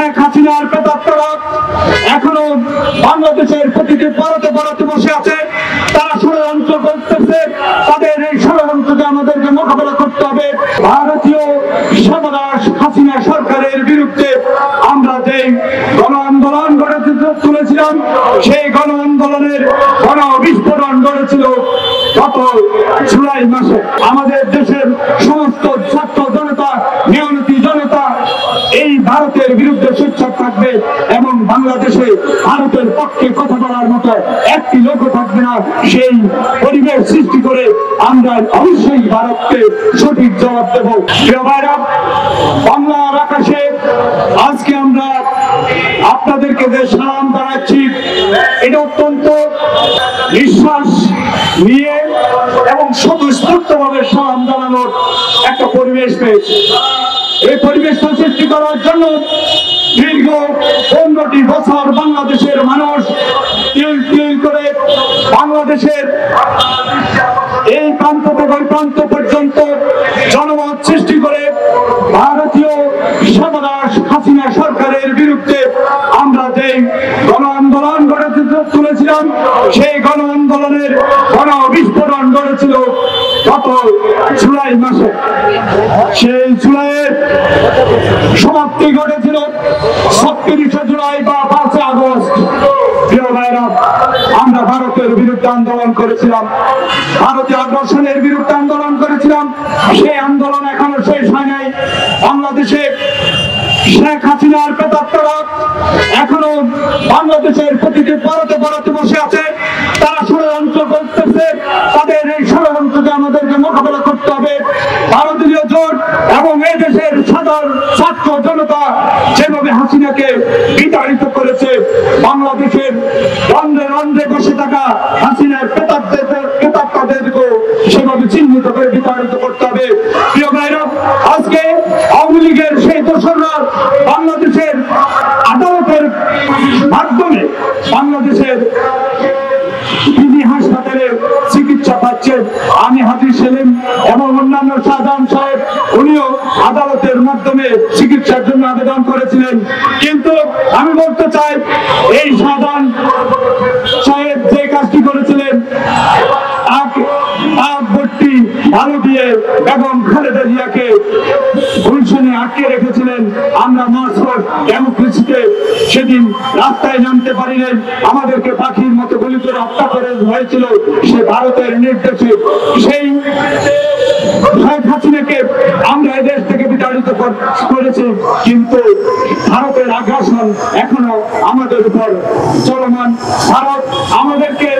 শেখ হাসিনার প্রেতাত্মারা এখনো বাংলাদেশের প্রতিটি পরতে পরতে বসে আছে। তারা ষড়যন্ত্র করতেছে। তাদের এই ষড়যন্ত্রকে আমাদেরকে মোকাবেলা করতে হবে। ভারতীয় সর্বনাশ হাসিনা সরকারের বিরুদ্ধে আমরা যে গণ আন্দোলন গড়ে তুলেছিলাম, সেই গণ আন্দোলনের গণ বিস্ফোরণ গড়েছিল গত জুলাই মাসে। আমাদের দেশের সমস্ত ছাত্র জনতা, মেহনতি জনতা এই ভারতের বিরুদ্ধে সোচ্চার থাকবে এবং বাংলাদেশে ভারতের পক্ষে কথা বলার মতো একটি লোকও থাকবে না। সেই পরিবেশ সৃষ্টি করে আমরা অবশ্যই ভারতকে সঠিক জবাব দেব। প্রিয় ভাইরা, বাংলার আকাশে আজকে আমরা আপনাদেরকে যে সালাম জানাচ্ছি, এটা অত্যন্ত নিঃশ্বাস নিয়ে এবং স্বতঃস্ফূর্তভাবে সালাম জানানোর একটা পরিবেশ পেয়েছে। এই পরিবেশটা সৃষ্টি করার জন্য দীর্ঘ 15টি বছর বাংলাদেশের মানুষ তিল তিল করে বাংলাদেশের এই প্রান্ত থেকে ওই প্রান্ত পর্যন্ত জনমত সৃষ্টি করে ভারতীয় সর্বনাশ হাসিনা সরকারের বিরুদ্ধে আমরা যে গণ আন্দোলন গড়ে তুলেছিলাম, সেই গণ আন্দোলনের গণ বিস্ফোরণ গড়েছিল গত জুলাই মাসে। সেই জুলাইয়ের সমাপ্তি ঘটেছিল 36শে জুলাই বা 5 আগস্ট। প্রিয় ভাইরা, আমরা ভারতের বিরুদ্ধে আন্দোলন করেছিলাম, ভারতীয় আগ্রাসনের বিরুদ্ধে আন্দোলন করেছিলাম। সেই আন্দোলন এখনো শেষ হয় নাই। বাংলাদেশে শেখ হাসিনার প্রেতাত্মারা এখনো বাংলাদেশের প্রতিটি পরতে পরতে বসে আছে। তারা ষড়যন্ত্র করতেছে। তাদের এই ষড়যন্ত্রকে আমাদেরকে মোকাবেলা করতে হবে। ভারতীয় জোট এবং এই দেশের সাধারণ ছাত্র জনতা যেভাবে হাসিনাকে বিতাড়িত করেছে, বাংলাদেশের রন্ধ্রে রন্ধ্রে বসে থাকা হাসিনার প্রেতাত্মাদেরকে সেভাবে চিহ্নিত করে বিতাড়িত করতে হবে। প্রিয় ভাইরা, আজকে আওয়ামী লীগের সেই দোসররা বাংলাদেশের আদালতের মাধ্যমে বাংলাদেশের হাসপাতালে চিকিৎসা পাচ্ছেন। আমি হাজী সেলিম এবং অন্যান্য শাহজাহান সাহেব, উনিও আদালতের মাধ্যমে চিকিৎসার জন্য আবেদন করেছিলেন। কিন্তু আমি বলতে চাই, এই শাহজাহান সাহেব যে কাজটি করেছিলেন, ভালো দিয়ে বেগম খালেদা জিয়াকে গুলশানে আটকে রেখেছিলেন। আমরা মার্চপাস্ট ডেমোক্রেসিতে সেদিন রাস্তায় নামতে পারিনি। আমাদেরকে পাখির মতো গুলি করে হত্যা করে হয়েছিল সে ভারতের নির্দেশে। সেই শেখ হাসিনাকে আমরা এই দেশ থেকে বিতাড়িত করেছি, কিন্তু ভারতের আগ্রাসন এখনো আমাদের উপর চলমান। ভারত আমাদেরকে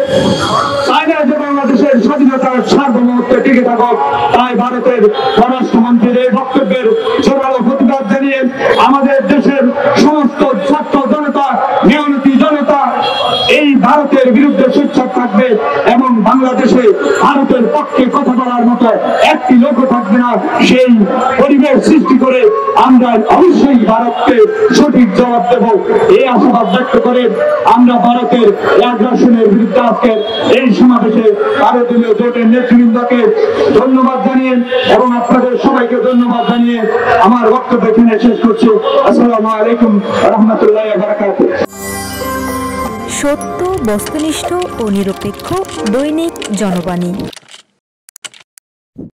চায়না যে বাংলাদেশের স্বাধীনতার সার্বভৌমত্বে টিকে থাকুক। তাই ভারতের পররাষ্ট্রমন্ত্রীর এই বক্তব্যের জোরালো প্রতিবাদ জানিয়ে আমাদের দেশের সমস্ত ছাত্র জনতা, মেহনতি জনতা এই ভারতের বিরুদ্ধে সোচ্চার থাকবে এবং বাংলাদেশে ভারতের পক্ষে কথা বলার মতো একটি লোকও থাকবে না। সেই পরিবেশ সৃষ্টি করে আমরা অবশ্যই ভারতকে সঠিক জবাব দেব। এই আশাবাদ ব্যক্ত করে আমরা ভারতের আগ্রাসনের বিরুদ্ধে আজকে এই সমাবেশে ভারতীয় জোটের নেতৃবৃন্দকে ধন্যবাদ জানিয়ে এবং আপনাদের সবাইকে ধন্যবাদ জানিয়ে আমার বক্তব্য এখানে শেষ করছি। আসসালামু আলাইকুম ওয়া রাহমাতুল্লাহি ওয়া বারাকাতুহু। সত্য, বস্তুনিষ্ঠ ও নিরপেক্ষ দৈনিক জনবাণী।